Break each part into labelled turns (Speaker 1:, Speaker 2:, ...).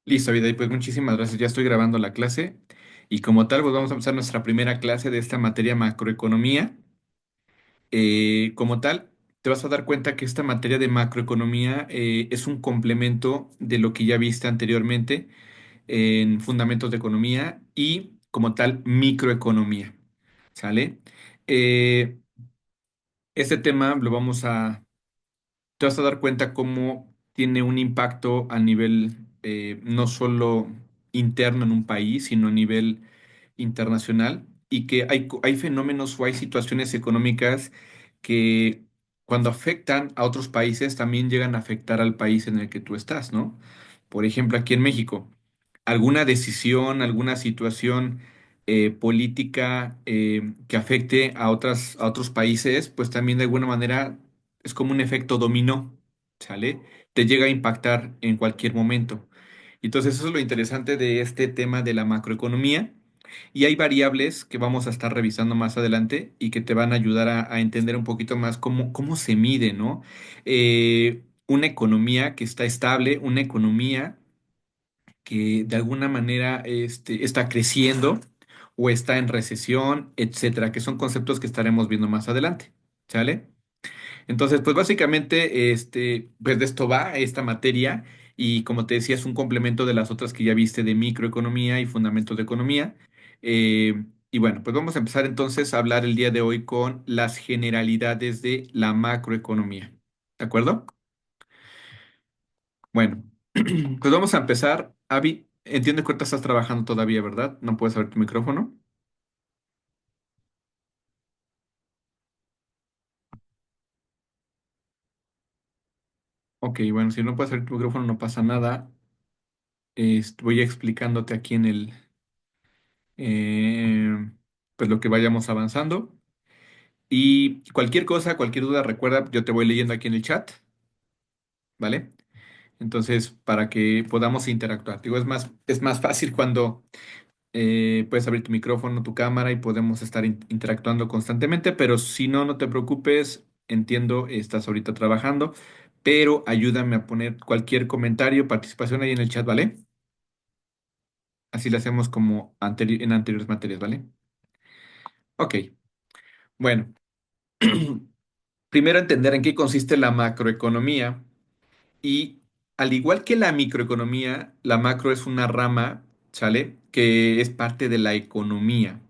Speaker 1: Listo, vida, y pues muchísimas gracias. Ya estoy grabando la clase y como tal, pues vamos a empezar nuestra primera clase de esta materia macroeconomía. Como tal, te vas a dar cuenta que esta materia de macroeconomía es un complemento de lo que ya viste anteriormente en fundamentos de economía y como tal microeconomía. ¿Sale? Eh, este tema lo vamos a te vas a dar cuenta cómo tiene un impacto a nivel no solo interno en un país, sino a nivel internacional y que hay fenómenos o hay situaciones económicas que cuando afectan a otros países también llegan a afectar al país en el que tú estás, ¿no? Por ejemplo, aquí en México, alguna decisión, alguna situación política que afecte a otros países, pues también de alguna manera es como un efecto dominó, ¿sale? Te llega a impactar en cualquier momento. Entonces, eso es lo interesante de este tema de la macroeconomía. Y hay variables que vamos a estar revisando más adelante y que te van a ayudar a entender un poquito más cómo se mide, ¿no? Una economía que está estable, una economía que de alguna manera está creciendo o está en recesión, etcétera, que son conceptos que estaremos viendo más adelante, ¿sale? Entonces, pues básicamente, pues de esto va esta materia y como te decía, es un complemento de las otras que ya viste de microeconomía y fundamentos de economía. Y bueno, pues vamos a empezar entonces a hablar el día de hoy con las generalidades de la macroeconomía. ¿De acuerdo? Bueno, pues vamos a empezar. Avi, entiendo que ahorita estás trabajando todavía, ¿verdad? No puedes abrir tu micrófono. Ok, bueno, si no puedes abrir tu micrófono no pasa nada. Voy explicándote aquí en eh, pues lo que vayamos avanzando. Y cualquier cosa, cualquier duda, recuerda, yo te voy leyendo aquí en el chat, ¿vale? Entonces, para que podamos interactuar. Digo, es más fácil cuando puedes abrir tu micrófono, tu cámara y podemos estar interactuando constantemente, pero si no, no te preocupes, entiendo, estás ahorita trabajando, pero ayúdame a poner cualquier comentario, participación ahí en el chat, ¿vale? Así lo hacemos como en anteriores materias, ¿vale? Ok, bueno. Primero entender en qué consiste la macroeconomía y al igual que la microeconomía, la macro es una rama, ¿sale? Que es parte de la economía.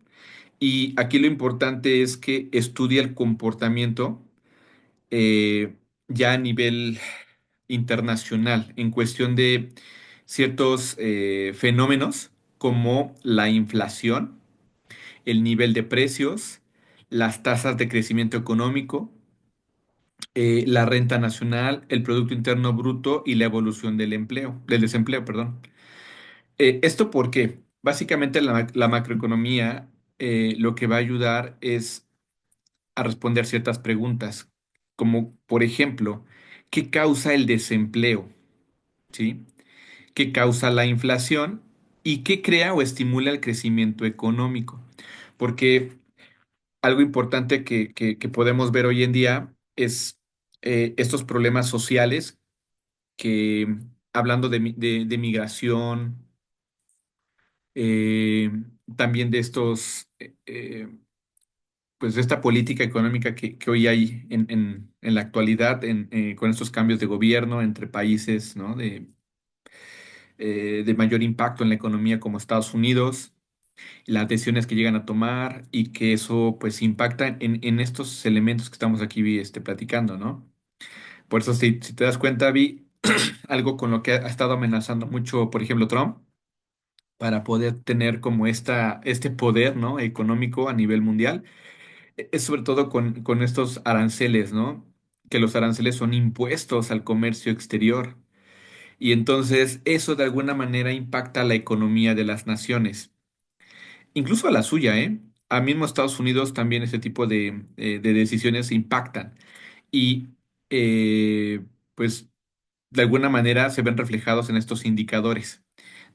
Speaker 1: Y aquí lo importante es que estudia el comportamiento eh, ya a nivel internacional en cuestión de ciertos fenómenos como la inflación, el nivel de precios, las tasas de crecimiento económico, la renta nacional, el Producto Interno Bruto y la evolución del desempleo, perdón. ¿Esto por qué? Básicamente la macroeconomía lo que va a ayudar es a responder ciertas preguntas, como por ejemplo, ¿qué causa el desempleo? ¿Sí? ¿Qué causa la inflación? ¿Y qué crea o estimula el crecimiento económico? Porque algo importante que podemos ver hoy en día es estos problemas sociales que, hablando de migración, eh, también de pues de esta política económica que hoy hay en la actualidad, con estos cambios de gobierno entre países, ¿no? De mayor impacto en la economía como Estados Unidos, las decisiones que llegan a tomar y que eso pues impacta en estos elementos que estamos aquí platicando, ¿no? Por eso si te das cuenta, vi algo con lo que ha estado amenazando mucho, por ejemplo, Trump, para poder tener como este poder, ¿no? económico a nivel mundial, es sobre todo con estos aranceles, ¿no? Que los aranceles son impuestos al comercio exterior. Y entonces eso de alguna manera impacta la economía de las naciones, incluso a la suya, ¿eh? A mismo Estados Unidos también ese tipo de decisiones impactan. Y pues de alguna manera se ven reflejados en estos indicadores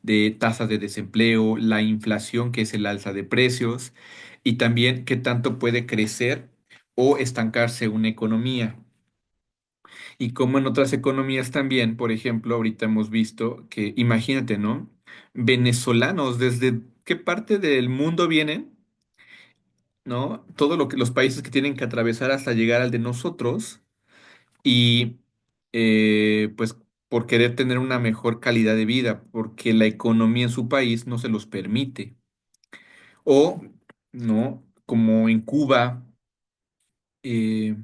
Speaker 1: de tasas de desempleo, la inflación, que es el alza de precios, y también qué tanto puede crecer o estancarse una economía. Y como en otras economías también, por ejemplo, ahorita hemos visto que, imagínate, ¿no? Venezolanos, ¿desde qué parte del mundo vienen? ¿No? Todo lo que los países que tienen que atravesar hasta llegar al de nosotros y pues por querer tener una mejor calidad de vida, porque la economía en su país no se los permite. O, ¿no? Como en Cuba, eh,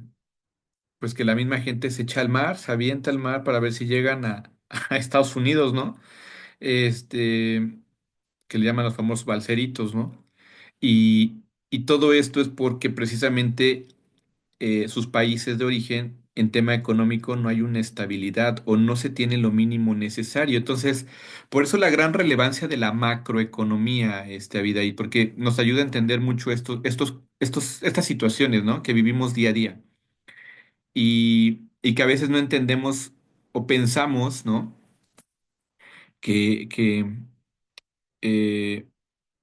Speaker 1: pues que la misma gente se echa al mar, se avienta al mar para ver si llegan a Estados Unidos, ¿no? Este, que le llaman los famosos balseritos, ¿no? Y todo esto es porque precisamente sus países de origen, en tema económico, no hay una estabilidad o no se tiene lo mínimo necesario. Entonces, por eso la gran relevancia de la macroeconomía, Abigail, porque nos ayuda a entender mucho estas situaciones, ¿no? Que vivimos día a día y que a veces no entendemos o pensamos, ¿no? Que eh,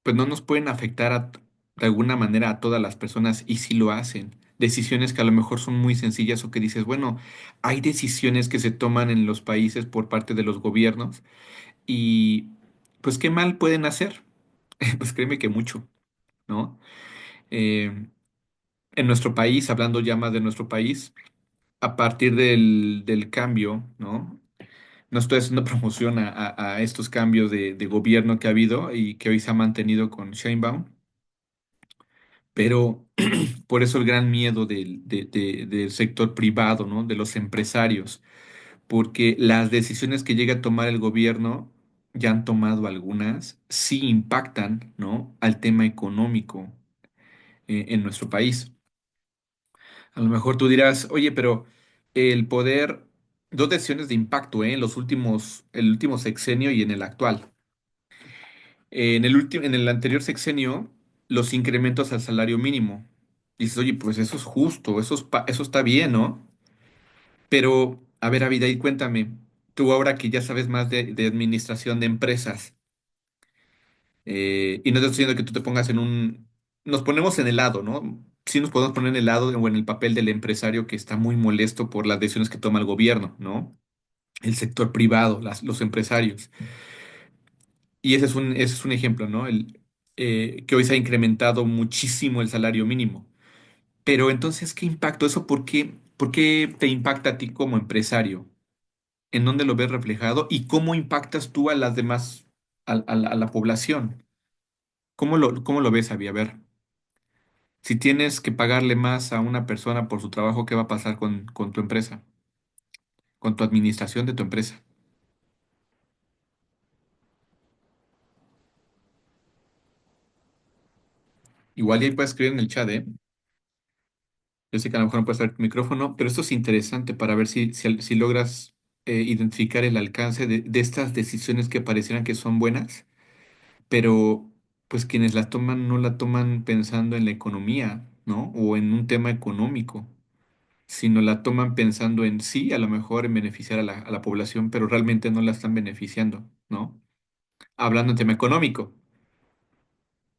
Speaker 1: pues no nos pueden afectar de alguna manera a todas las personas y sí lo hacen. Decisiones que a lo mejor son muy sencillas o que dices, bueno, hay decisiones que se toman en los países por parte de los gobiernos y pues qué mal pueden hacer. Pues créeme que mucho, ¿no? Eh, en nuestro país, hablando ya más de nuestro país, a partir del cambio, ¿no? No estoy haciendo promoción a estos cambios de gobierno que ha habido y que hoy se ha mantenido con Sheinbaum, pero por eso el gran miedo del sector privado, ¿no? De los empresarios, porque las decisiones que llega a tomar el gobierno, ya han tomado algunas, sí impactan, ¿no? Al tema económico en nuestro país. A lo mejor tú dirás, oye, pero el poder, dos decisiones de impacto, ¿eh? En el último sexenio y en el actual. En el anterior sexenio, los incrementos al salario mínimo. Dices, oye, pues eso es justo, eso está bien, ¿no? Pero, a ver, Abigail, cuéntame, tú ahora que ya sabes más de administración de empresas, y no te estoy diciendo que tú te pongas nos ponemos en el lado, ¿no? Sí nos podemos poner en el lado o en el papel del empresario que está muy molesto por las decisiones que toma el gobierno, ¿no? El sector privado, los empresarios. Y ese es un ejemplo, ¿no? Que hoy se ha incrementado muchísimo el salario mínimo. Pero entonces, ¿qué impacto? ¿Eso por qué te impacta a ti como empresario? ¿En dónde lo ves reflejado? ¿Y cómo impactas tú a las demás, a la población? Cómo lo ves, Avi? A ver, si tienes que pagarle más a una persona por su trabajo, ¿qué va a pasar con tu empresa? Con tu administración de tu empresa. Igual y ahí puedes escribir en el chat, ¿eh? Yo sé que a lo mejor no puedes abrir tu micrófono, pero esto es interesante para ver si logras identificar el alcance de estas decisiones que parecieran que son buenas, pero pues quienes las toman no la toman pensando en la economía, ¿no? O en un tema económico, sino la toman pensando en sí, a lo mejor en beneficiar a la población, pero realmente no la están beneficiando, ¿no? Hablando en tema económico.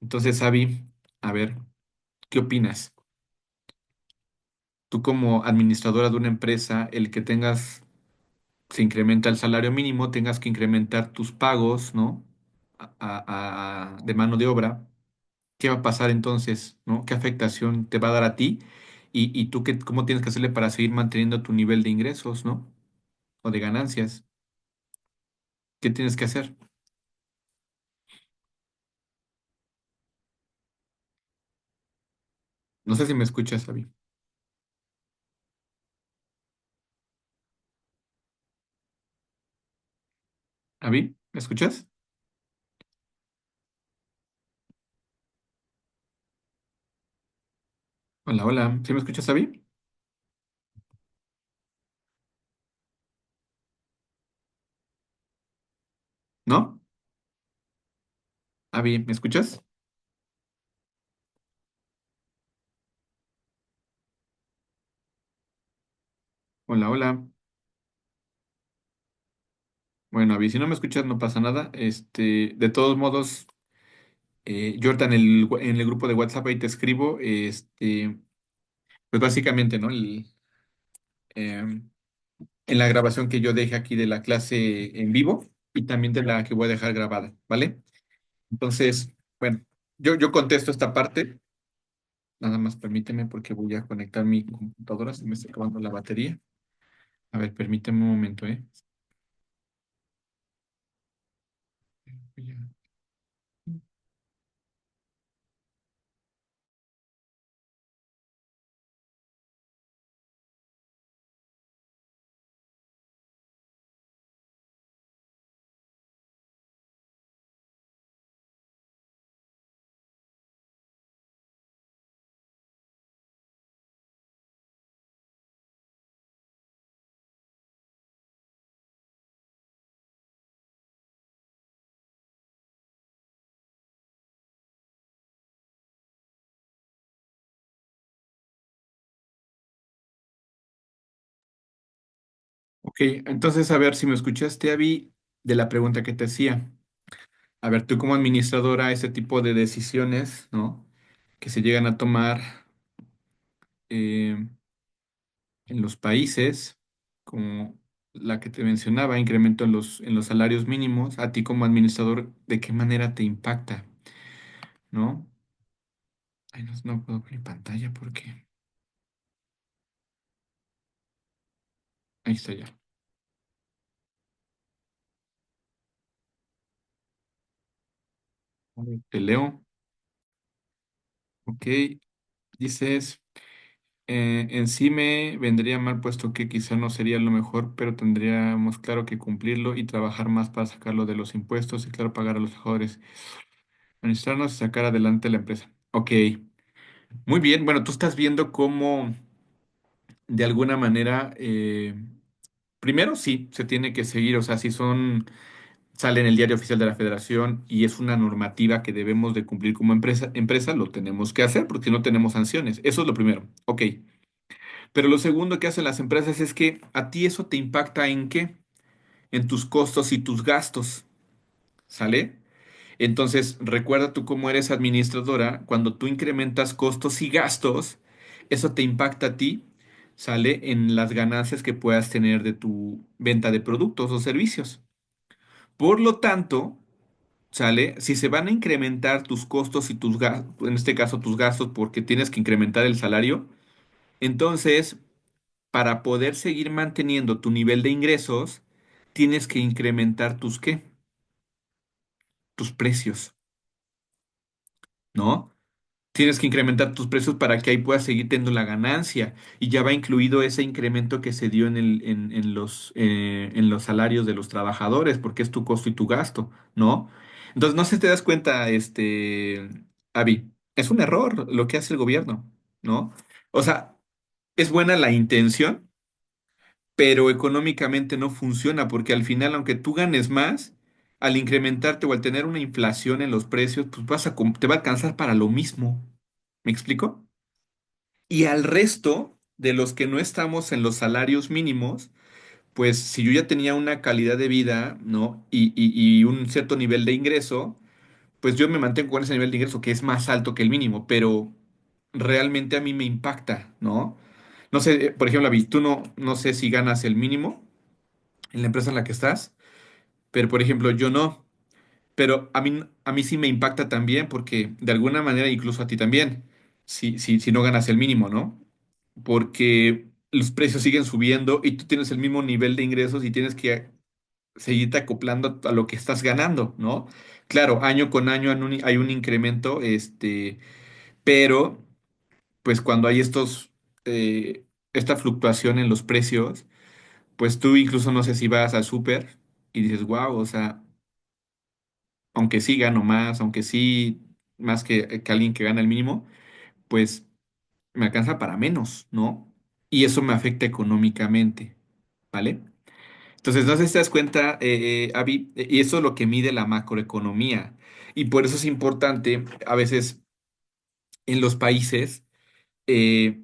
Speaker 1: Entonces, Avi, a ver, ¿qué opinas? Tú como administradora de una empresa, el que tengas se incrementa el salario mínimo, tengas que incrementar tus pagos, ¿no? De mano de obra, ¿qué va a pasar entonces, ¿no? ¿Qué afectación te va a dar a ti? Y tú cómo tienes que hacerle para seguir manteniendo tu nivel de ingresos, ¿no? O de ganancias. ¿Qué tienes que hacer? No sé si me escuchas, Avi. ¿Avi? ¿Me escuchas? Hola, hola. ¿Sí me escuchas, Avi? ¿No? Avi, ¿me escuchas? Hola, hola. Bueno, Avi, si no me escuchas, no pasa nada. De todos modos, yo ahorita en el grupo de WhatsApp ahí te escribo, pues básicamente, ¿no? en la grabación que yo deje aquí de la clase en vivo y también de la que voy a dejar grabada, ¿vale? Entonces, bueno, yo contesto esta parte. Nada más permíteme porque voy a conectar mi computadora, se me está acabando la batería. A ver, permíteme un momento, ¿eh? Voy a- Ok, entonces a ver si me escuchaste, Avi, de la pregunta que te hacía. A ver, tú como administradora, ese tipo de decisiones, ¿no? Que se llegan a tomar eh, en los países, como la que te mencionaba, incremento en los salarios mínimos, a ti como administrador, ¿de qué manera te impacta? ¿No? Ay, no, no puedo poner pantalla porque... Ahí está ya. A ver, te leo. Ok, dices... en sí me vendría mal puesto que quizá no sería lo mejor, pero tendríamos claro que cumplirlo y trabajar más para sacarlo de los impuestos y claro pagar a los trabajadores, administrarnos y sacar adelante la empresa. Ok, muy bien. Bueno, tú estás viendo cómo de alguna manera, primero sí, se tiene que seguir, o sea, si son, sale en el diario oficial de la Federación y es una normativa que debemos de cumplir como empresa, lo tenemos que hacer porque si no tenemos sanciones. Eso es lo primero. Ok. Pero lo segundo que hacen las empresas es que a ti eso te impacta ¿en qué? En tus costos y tus gastos, ¿sale? Entonces, recuerda tú cómo eres administradora, cuando tú incrementas costos y gastos, eso te impacta a ti, ¿sale? En las ganancias que puedas tener de tu venta de productos o servicios. Por lo tanto, ¿sale? Si se van a incrementar tus costos y tus gastos, en este caso tus gastos porque tienes que incrementar el salario, entonces para poder seguir manteniendo tu nivel de ingresos, tienes que incrementar tus ¿qué? Tus precios, ¿no? Tienes que incrementar tus precios para que ahí puedas seguir teniendo la ganancia. Y ya va incluido ese incremento que se dio en los salarios de los trabajadores, porque es tu costo y tu gasto, ¿no? Entonces, no sé si te das cuenta, Avi, es un error lo que hace el gobierno, ¿no? O sea, es buena la intención, pero económicamente no funciona porque al final, aunque tú ganes más, al incrementarte o al tener una inflación en los precios, pues te va a alcanzar para lo mismo. ¿Me explico? Y al resto de los que no estamos en los salarios mínimos, pues si yo ya tenía una calidad de vida, ¿no? Y un cierto nivel de ingreso, pues yo me mantengo con ese nivel de ingreso que es más alto que el mínimo, pero realmente a mí me impacta, ¿no? No sé, por ejemplo, Avi, tú no sé si ganas el mínimo en la empresa en la que estás, pero por ejemplo, yo no. Pero a mí sí me impacta también porque de alguna manera, incluso a ti también, si no ganas el mínimo, ¿no? Porque los precios siguen subiendo y tú tienes el mismo nivel de ingresos y tienes que seguirte acoplando a lo que estás ganando, ¿no? Claro, año con año hay un incremento, pero pues cuando hay esta fluctuación en los precios, pues tú incluso no sé si vas al súper y dices, wow, o sea, aunque sí gano más, aunque sí más que alguien que gana el mínimo, pues me alcanza para menos, ¿no? Y eso me afecta económicamente, ¿vale? Entonces, no sé si te das cuenta, Avi, y eso es lo que mide la macroeconomía. Y por eso es importante, a veces en los países, eh,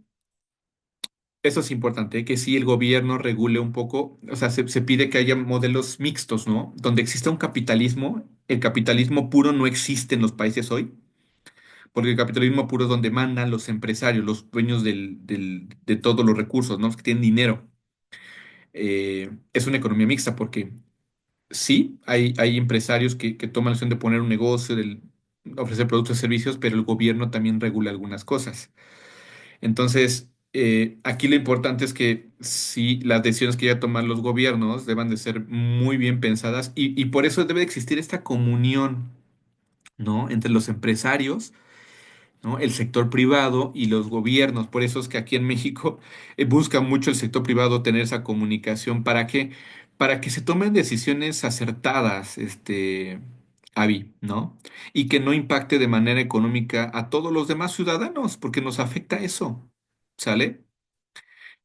Speaker 1: eso es importante, que sí el gobierno regule un poco, o sea, se pide que haya modelos mixtos, ¿no? Donde exista un capitalismo, el capitalismo puro no existe en los países hoy, porque el capitalismo puro es donde mandan los empresarios, los dueños de todos los recursos, ¿no? Los que tienen dinero. es una economía mixta porque sí, hay empresarios que toman la decisión de poner un negocio, de ofrecer productos y servicios, pero el gobierno también regula algunas cosas. Entonces, aquí lo importante es que sí, las decisiones que ya toman los gobiernos deban de ser muy bien pensadas y por eso debe de existir esta comunión, ¿no? Entre los empresarios, ¿no? El sector privado y los gobiernos. Por eso es que aquí en México busca mucho el sector privado tener esa comunicación. ¿Para qué? Para que se tomen decisiones acertadas, ¿no? Y que no impacte de manera económica a todos los demás ciudadanos, porque nos afecta eso, ¿sale?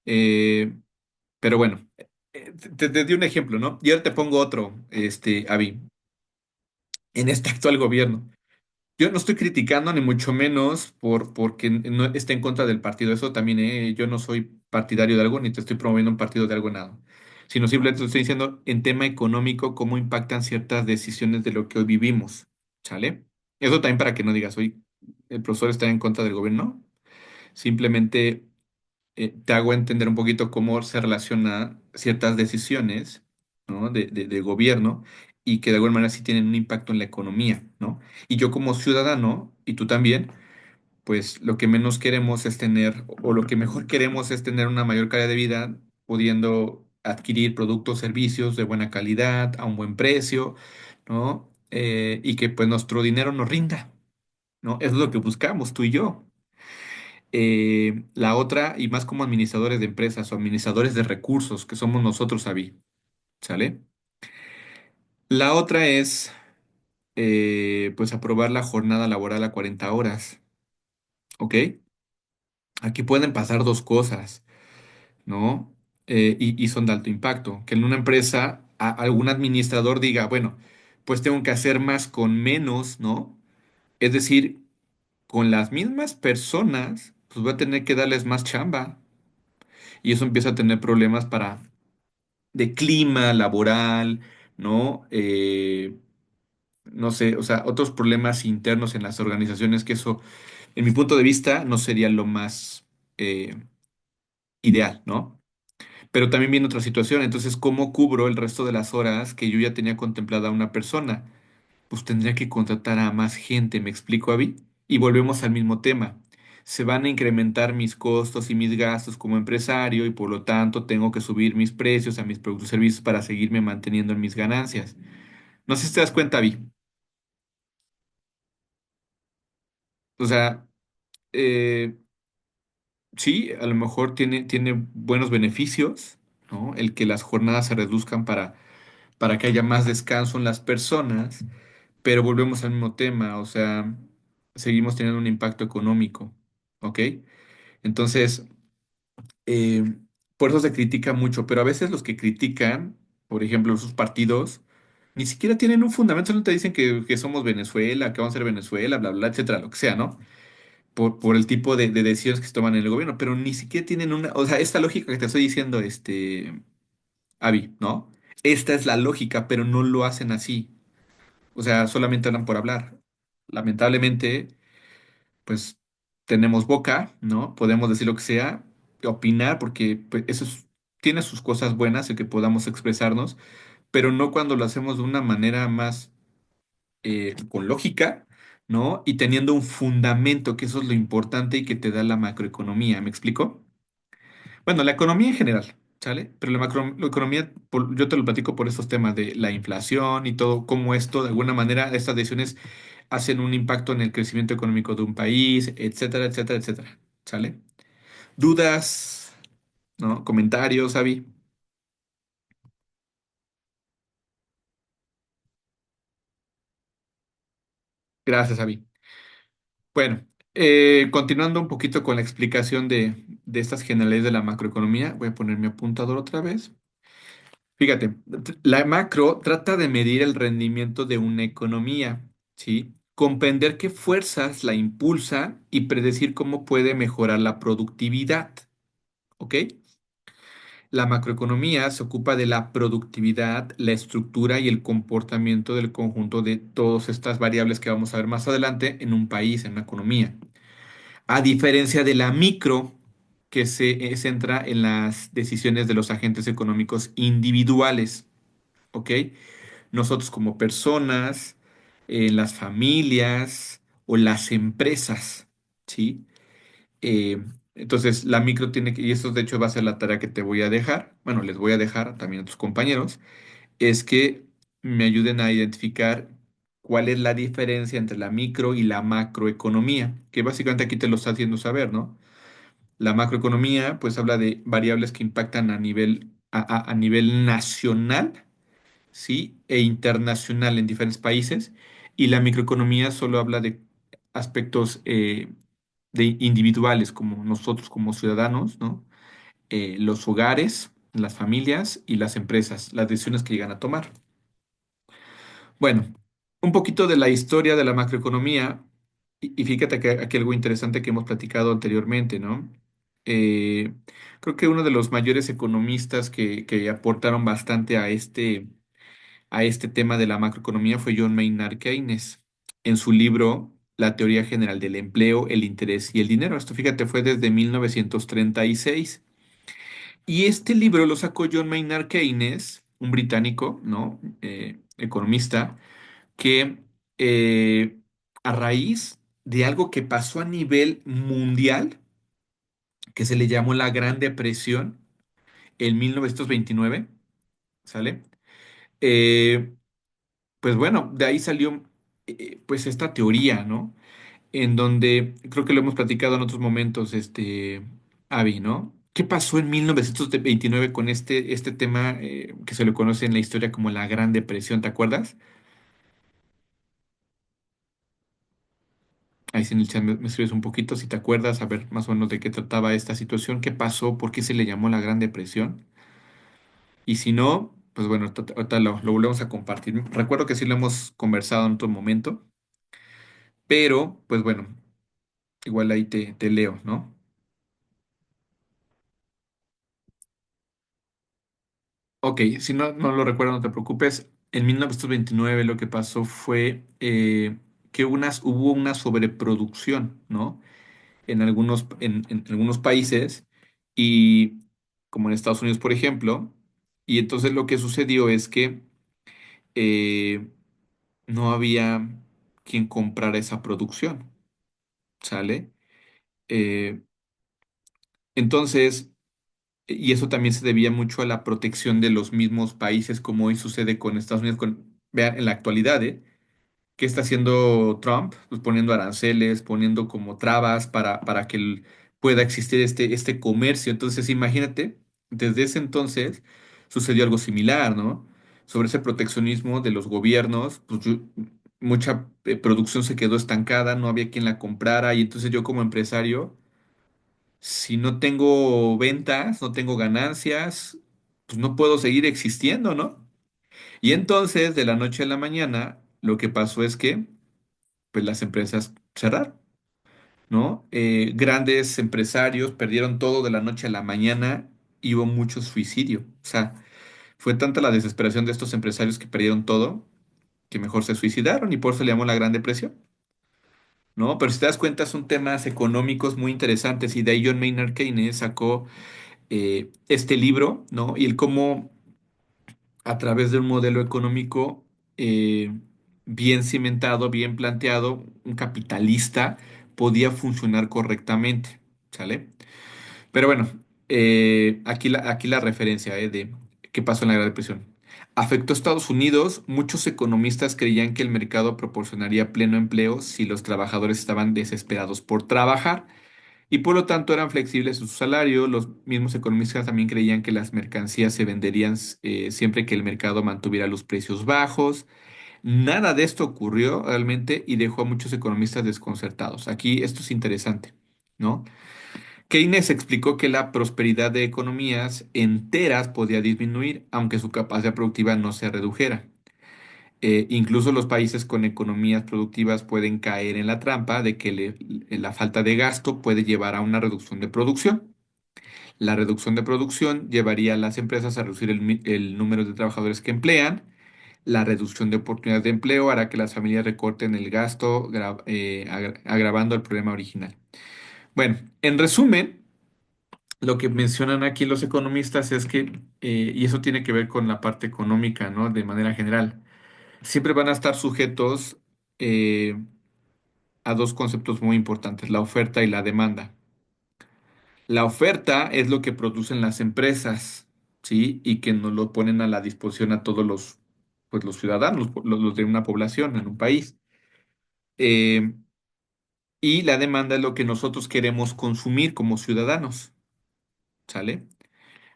Speaker 1: Eh, pero bueno, te di un ejemplo, ¿no? Y ahora te pongo otro, Avi, en este actual gobierno. Yo no estoy criticando ni mucho menos porque no esté en contra del partido. Eso también, yo no soy partidario de algo ni te estoy promoviendo un partido de algo nada. Sino simplemente te estoy diciendo en tema económico cómo impactan ciertas decisiones de lo que hoy vivimos. ¿Sale? Eso también para que no digas, hoy el profesor está en contra del gobierno. No. Simplemente te hago entender un poquito cómo se relaciona ciertas decisiones, ¿no? de gobierno y que de alguna manera sí tienen un impacto en la economía, ¿no? Y yo como ciudadano, y tú también, pues lo que menos queremos es tener, o lo que mejor queremos es tener una mayor calidad de vida, pudiendo adquirir productos, servicios de buena calidad, a un buen precio, ¿no? Y que pues nuestro dinero nos rinda, ¿no? Eso es lo que buscamos, tú y yo. La otra, y más como administradores de empresas o administradores de recursos, que somos nosotros, Avi, ¿sale? La otra es, pues, aprobar la jornada laboral a 40 horas, ¿ok? Aquí pueden pasar dos cosas, ¿no? Y son de alto impacto. Que en una empresa algún administrador diga, bueno, pues tengo que hacer más con menos, ¿no? Es decir, con las mismas personas, pues voy a tener que darles más chamba. Y eso empieza a tener problemas para de clima laboral, ¿no? No sé, o sea, otros problemas internos en las organizaciones que eso, en mi punto de vista, no sería lo más ideal, ¿no? Pero también viene otra situación, entonces, ¿cómo cubro el resto de las horas que yo ya tenía contemplada una persona? Pues tendría que contratar a más gente, ¿me explico, Avi? Y volvemos al mismo tema. Se van a incrementar mis costos y mis gastos como empresario y por lo tanto tengo que subir mis precios a mis productos y servicios para seguirme manteniendo en mis ganancias. No sé si te das cuenta, Vi. O sea, eh, sí, a lo mejor tiene buenos beneficios, ¿no? El que las jornadas se reduzcan para que haya más descanso en las personas, pero volvemos al mismo tema, o sea, seguimos teniendo un impacto económico, ¿ok? Entonces, eh, por eso se critica mucho, pero a veces los que critican, por ejemplo, sus partidos, ni siquiera tienen un fundamento, no te dicen que somos Venezuela, que vamos a ser Venezuela, bla, bla, etcétera, lo que sea, ¿no? Por el tipo de decisiones que se toman en el gobierno, pero ni siquiera tienen una, o sea, esta lógica que te estoy diciendo, Avi, ¿no? Esta es la lógica, pero no lo hacen así. O sea, solamente hablan por hablar. Lamentablemente, pues tenemos boca, ¿no? Podemos decir lo que sea, opinar, porque pues, tiene sus cosas buenas, el que podamos expresarnos, pero no cuando lo hacemos de una manera más con lógica, ¿no? Y teniendo un fundamento, que eso es lo importante y que te da la macroeconomía. ¿Me explico? Bueno, la economía en general, ¿sale? Pero la economía, yo te lo platico por estos temas de la inflación y todo, cómo esto, de alguna manera, estas decisiones hacen un impacto en el crecimiento económico de un país, etcétera, etcétera, etcétera, ¿sale? ¿Dudas? ¿No? ¿Comentarios, Avi? Gracias, Avi. Bueno, continuando un poquito con la explicación de estas generalidades de la macroeconomía, voy a poner mi apuntador otra vez. Fíjate, la macro trata de medir el rendimiento de una economía, ¿sí? Comprender qué fuerzas la impulsan y predecir cómo puede mejorar la productividad, ¿ok? La macroeconomía se ocupa de la productividad, la estructura y el comportamiento del conjunto de todas estas variables que vamos a ver más adelante en un país, en una economía. A diferencia de la micro, que se centra en las decisiones de los agentes económicos individuales, ¿ok? Nosotros como personas, las familias o las empresas, ¿sí? Entonces, la micro tiene que, y esto de hecho va a ser la tarea que te voy a dejar, bueno, les voy a dejar también a tus compañeros, es que me ayuden a identificar cuál es la diferencia entre la micro y la macroeconomía, que básicamente aquí te lo está haciendo saber, ¿no? La macroeconomía, pues habla de variables que impactan a nivel, a nivel nacional, ¿sí? E internacional en diferentes países. Y la microeconomía solo habla de aspectos de individuales, como nosotros como ciudadanos, ¿no? Los hogares, las familias y las empresas, las decisiones que llegan a tomar. Bueno, un poquito de la historia de la macroeconomía, y fíjate que aquí algo interesante que hemos platicado anteriormente, ¿no? Eh, Creo que uno de los mayores economistas que aportaron bastante a este tema de la macroeconomía fue John Maynard Keynes, en su libro La teoría general del empleo, el interés y el dinero. Esto, fíjate, fue desde 1936. Y este libro lo sacó John Maynard Keynes, un británico, ¿no? Economista que a raíz de algo que pasó a nivel mundial, que se le llamó la Gran Depresión en 1929, ¿sale? Eh, pues bueno, de ahí salió pues esta teoría, ¿no? En donde creo que lo hemos platicado en otros momentos, Avi, ¿no? ¿Qué pasó en 1929 con este tema que se le conoce en la historia como la Gran Depresión? ¿Te acuerdas? Ahí sí en el chat me escribes un poquito si te acuerdas, a ver más o menos de qué trataba esta situación, qué pasó, por qué se le llamó la Gran Depresión. Y si no, pues bueno, ahorita lo volvemos a compartir. Recuerdo que sí lo hemos conversado en otro momento, pero pues bueno, igual ahí te leo, ¿no? Ok, si no lo recuerdo, no te preocupes. En 1929 lo que pasó fue que hubo una sobreproducción, ¿no? En algunos países y como en Estados Unidos, por ejemplo. Y entonces lo que sucedió es que eh, no había quien comprara esa producción, ¿sale? Eh, entonces, y eso también se debía mucho a la protección de los mismos países, como hoy sucede con Estados Unidos, vean, en la actualidad, ¿eh? ¿Qué está haciendo Trump? Pues poniendo aranceles, poniendo como trabas para que pueda existir este comercio. Entonces, imagínate, desde ese entonces sucedió algo similar, ¿no? Sobre ese proteccionismo de los gobiernos, pues mucha producción se quedó estancada, no había quien la comprara y entonces yo como empresario, si no tengo ventas, no tengo ganancias, pues no puedo seguir existiendo, ¿no? Y entonces, de la noche a la mañana, lo que pasó es que pues las empresas cerraron, ¿no? Grandes empresarios perdieron todo de la noche a la mañana y hubo mucho suicidio. O sea, fue tanta la desesperación de estos empresarios que perdieron todo que mejor se suicidaron y por eso le llamó la Gran Depresión, ¿no? Pero si te das cuenta, son temas económicos muy interesantes y de ahí John Maynard Keynes sacó este libro, ¿no? Y el cómo a través de un modelo económico bien cimentado, bien planteado, un capitalista podía funcionar correctamente, ¿sale? Pero bueno, aquí la referencia de qué pasó en la Gran Depresión. Afectó a Estados Unidos, muchos economistas creían que el mercado proporcionaría pleno empleo si los trabajadores estaban desesperados por trabajar y por lo tanto eran flexibles en su salario. Los mismos economistas también creían que las mercancías se venderían siempre que el mercado mantuviera los precios bajos. Nada de esto ocurrió realmente y dejó a muchos economistas desconcertados. Aquí esto es interesante, ¿no? Keynes explicó que la prosperidad de economías enteras podía disminuir, aunque su capacidad productiva no se redujera. Incluso los países con economías productivas pueden caer en la trampa de que la falta de gasto puede llevar a una reducción de producción. La reducción de producción llevaría a las empresas a reducir el número de trabajadores que emplean. La reducción de oportunidades de empleo hará que las familias recorten el gasto, agravando el problema original. Bueno, en resumen, Lo que mencionan aquí los economistas es que, y eso tiene que ver con la parte económica, ¿no? De manera general, siempre van a estar sujetos eh, a dos conceptos muy importantes, la oferta y la demanda. La oferta es lo que producen las empresas, ¿sí? Y que nos lo ponen a la disposición a todos los, pues, los ciudadanos, los de una población en un país. Eh, y la demanda es lo que nosotros queremos consumir como ciudadanos, ¿sale?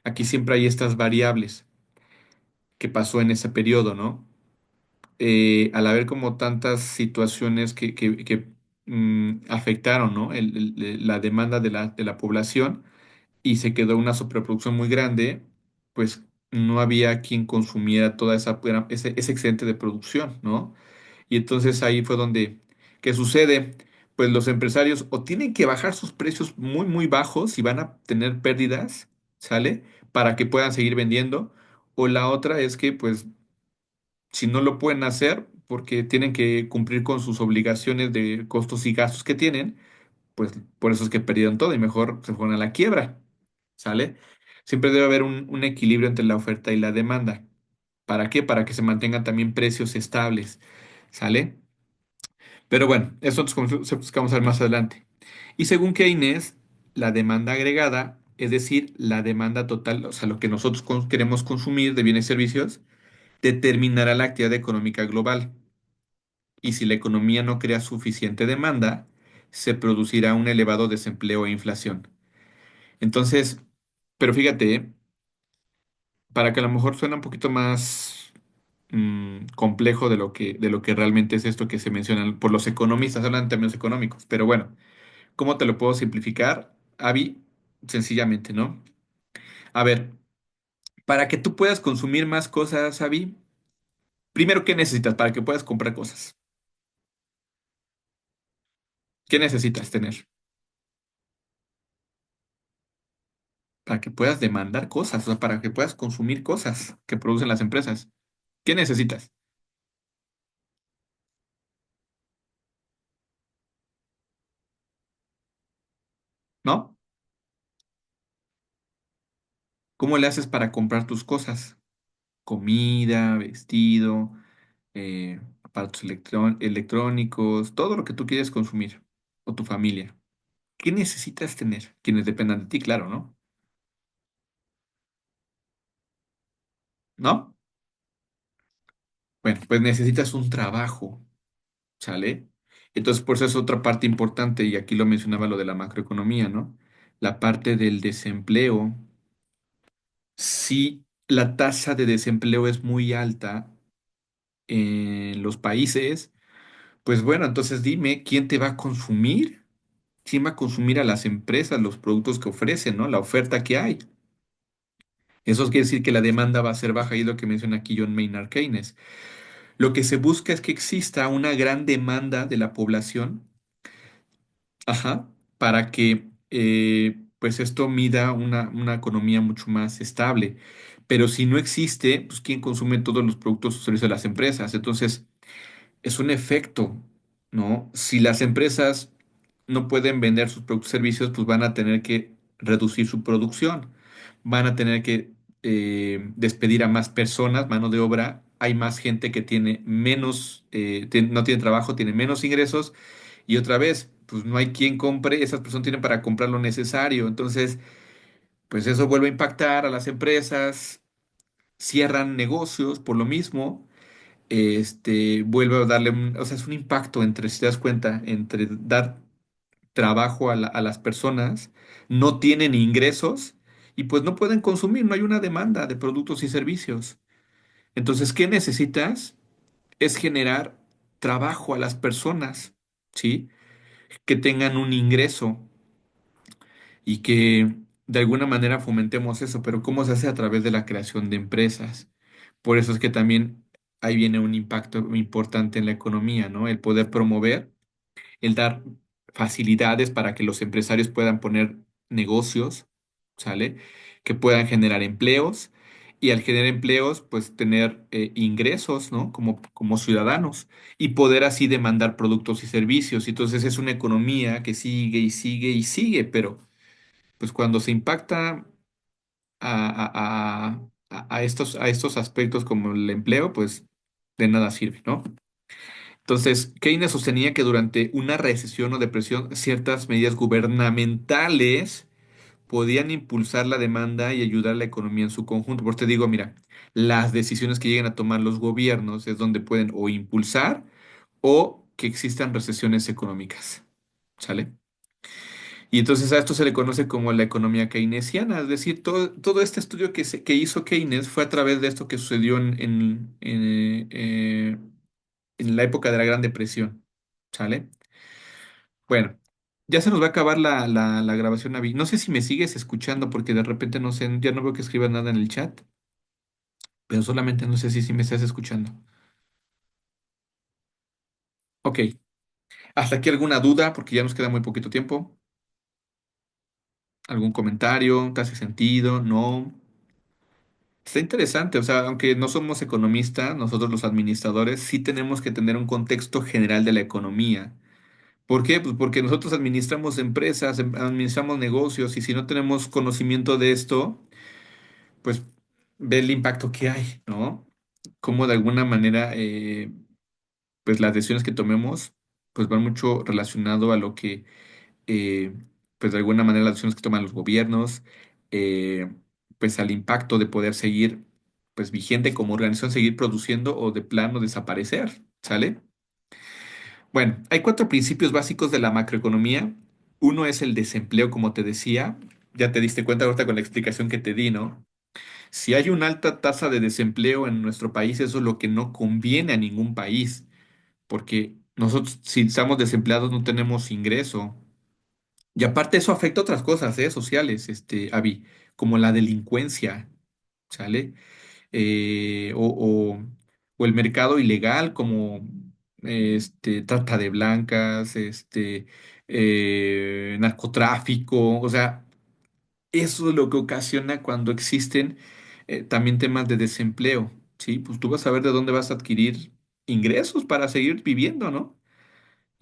Speaker 1: Aquí siempre hay estas variables que pasó en ese periodo, ¿no? Al haber como tantas situaciones que afectaron, ¿no? La demanda de la población y se quedó una sobreproducción muy grande, pues no había quien consumiera toda ese excedente de producción, ¿no? Y entonces ahí fue donde, ¿qué sucede? Pues los empresarios o tienen que bajar sus precios muy, muy bajos y van a tener pérdidas, ¿sale? Para que puedan seguir vendiendo. O la otra es que, pues, si no lo pueden hacer porque tienen que cumplir con sus obligaciones de costos y gastos que tienen, pues por eso es que perdieron todo y mejor se fueron a la quiebra, ¿sale? Siempre debe haber un equilibrio entre la oferta y la demanda. ¿Para qué? Para que se mantengan también precios estables, ¿sale? Pero bueno, eso se buscamos a ver más adelante. Y según Keynes, la demanda agregada, es decir, la demanda total, o sea, lo que nosotros queremos consumir de bienes y servicios, determinará la actividad económica global. Y si la economía no crea suficiente demanda, se producirá un elevado desempleo e inflación. Entonces, pero fíjate, para que a lo mejor suena un poquito más complejo de lo que realmente es esto que se menciona por los economistas, hablan en términos económicos. Pero bueno, ¿cómo te lo puedo simplificar, Avi? Sencillamente, ¿no? A ver, para que tú puedas consumir más cosas, Avi, primero, ¿qué necesitas para que puedas comprar cosas? ¿Qué necesitas tener? Para que puedas demandar cosas, o sea, para que puedas consumir cosas que producen las empresas. ¿Qué necesitas? ¿No? ¿Cómo le haces para comprar tus cosas? Comida, vestido, aparatos electrónicos, todo lo que tú quieres consumir, o tu familia. ¿Qué necesitas tener? Quienes dependan de ti, claro, ¿no? ¿No? Bueno, pues necesitas un trabajo, ¿sale? Entonces, por eso es otra parte importante, y aquí lo mencionaba lo de la macroeconomía, ¿no? La parte del desempleo. Si la tasa de desempleo es muy alta en los países, pues bueno, entonces dime, ¿quién te va a consumir? ¿Quién va a consumir a las empresas, los productos que ofrecen, ¿no? La oferta que hay. Eso quiere decir que la demanda va a ser baja y es lo que menciona aquí John Maynard Keynes. Lo que se busca es que exista una gran demanda de la población, ajá, para que pues esto mida una economía mucho más estable. Pero si no existe, pues ¿quién consume todos los productos o servicios de las empresas? Entonces, es un efecto, ¿no? Si las empresas no pueden vender sus productos y servicios, pues van a tener que reducir su producción, van a tener que despedir a más personas, mano de obra, hay más gente que tiene menos, no tiene trabajo, tiene menos ingresos y otra vez, pues no hay quien compre, esas personas tienen para comprar lo necesario, entonces, pues eso vuelve a impactar a las empresas, cierran negocios por lo mismo vuelve a darle o sea, es un impacto entre, si te das cuenta, entre dar trabajo a las personas, no tienen ingresos y pues no pueden consumir, no hay una demanda de productos y servicios. Entonces, ¿qué necesitas? Es generar trabajo a las personas, ¿sí? Que tengan un ingreso y que de alguna manera fomentemos eso, pero ¿cómo se hace? A través de la creación de empresas. Por eso es que también ahí viene un impacto importante en la economía, ¿no? El poder promover, el dar facilidades para que los empresarios puedan poner negocios, ¿sale? Que puedan generar empleos y al generar empleos, pues tener ingresos, ¿no? Como ciudadanos y poder así demandar productos y servicios. Y entonces es una economía que sigue y sigue y sigue, pues cuando se impacta a estos aspectos como el empleo, pues de nada sirve, ¿no? Entonces, Keynes sostenía que durante una recesión o depresión, ciertas medidas gubernamentales podían impulsar la demanda y ayudar a la economía en su conjunto. Por eso te digo, mira, las decisiones que lleguen a tomar los gobiernos es donde pueden o impulsar o que existan recesiones económicas. ¿Sale? Y entonces a esto se le conoce como la economía keynesiana, es decir, todo este estudio que hizo Keynes fue a través de esto que sucedió en la época de la Gran Depresión. ¿Sale? Bueno, ya se nos va a acabar la grabación, Avi. No sé si me sigues escuchando porque de repente no sé, ya no veo que escribas nada en el chat, pero solamente no sé si me estás escuchando. Ok, hasta aquí alguna duda porque ya nos queda muy poquito tiempo. ¿Algún comentario? ¿Te hace sentido? ¿No? Está interesante, o sea, aunque no somos economistas, nosotros los administradores sí tenemos que tener un contexto general de la economía. ¿Por qué? Pues porque nosotros administramos empresas, administramos negocios y si no tenemos conocimiento de esto, pues ve el impacto que hay, ¿no? Cómo de alguna manera, pues las decisiones que tomemos, pues van mucho relacionado a lo que eh, pues de alguna manera las decisiones que toman los gobiernos, eh, pues al impacto de poder seguir, pues vigente como organización, seguir produciendo o de plano desaparecer, ¿sale? Bueno, hay cuatro principios básicos de la macroeconomía. Uno es el desempleo, como te decía. Ya te diste cuenta ahorita con la explicación que te di, ¿no? Si hay una alta tasa de desempleo en nuestro país, eso es lo que no conviene a ningún país, porque nosotros, si estamos desempleados, no tenemos ingreso. Y aparte eso afecta a otras cosas, sociales, Avi, como la delincuencia, ¿sale? O el mercado ilegal, como trata de blancas, narcotráfico, o sea, eso es lo que ocasiona cuando existen también temas de desempleo, ¿sí? Pues tú vas a ver de dónde vas a adquirir ingresos para seguir viviendo, ¿no?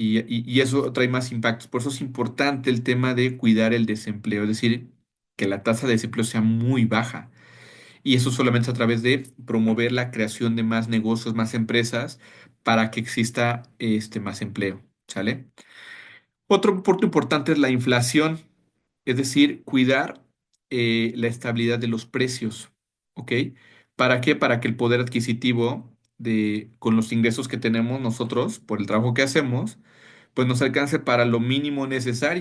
Speaker 1: Y eso trae más impactos. Por eso es importante el tema de cuidar el desempleo, es decir, que la tasa de desempleo sea muy baja. Y eso solamente a través de promover la creación de más negocios, más empresas, para que exista más empleo. ¿Sale? Otro punto importante es la inflación, es decir, cuidar la estabilidad de los precios. ¿Ok? ¿Para qué? Para que el poder adquisitivo con los ingresos que tenemos nosotros por el trabajo que hacemos, pues nos alcance para lo mínimo necesario.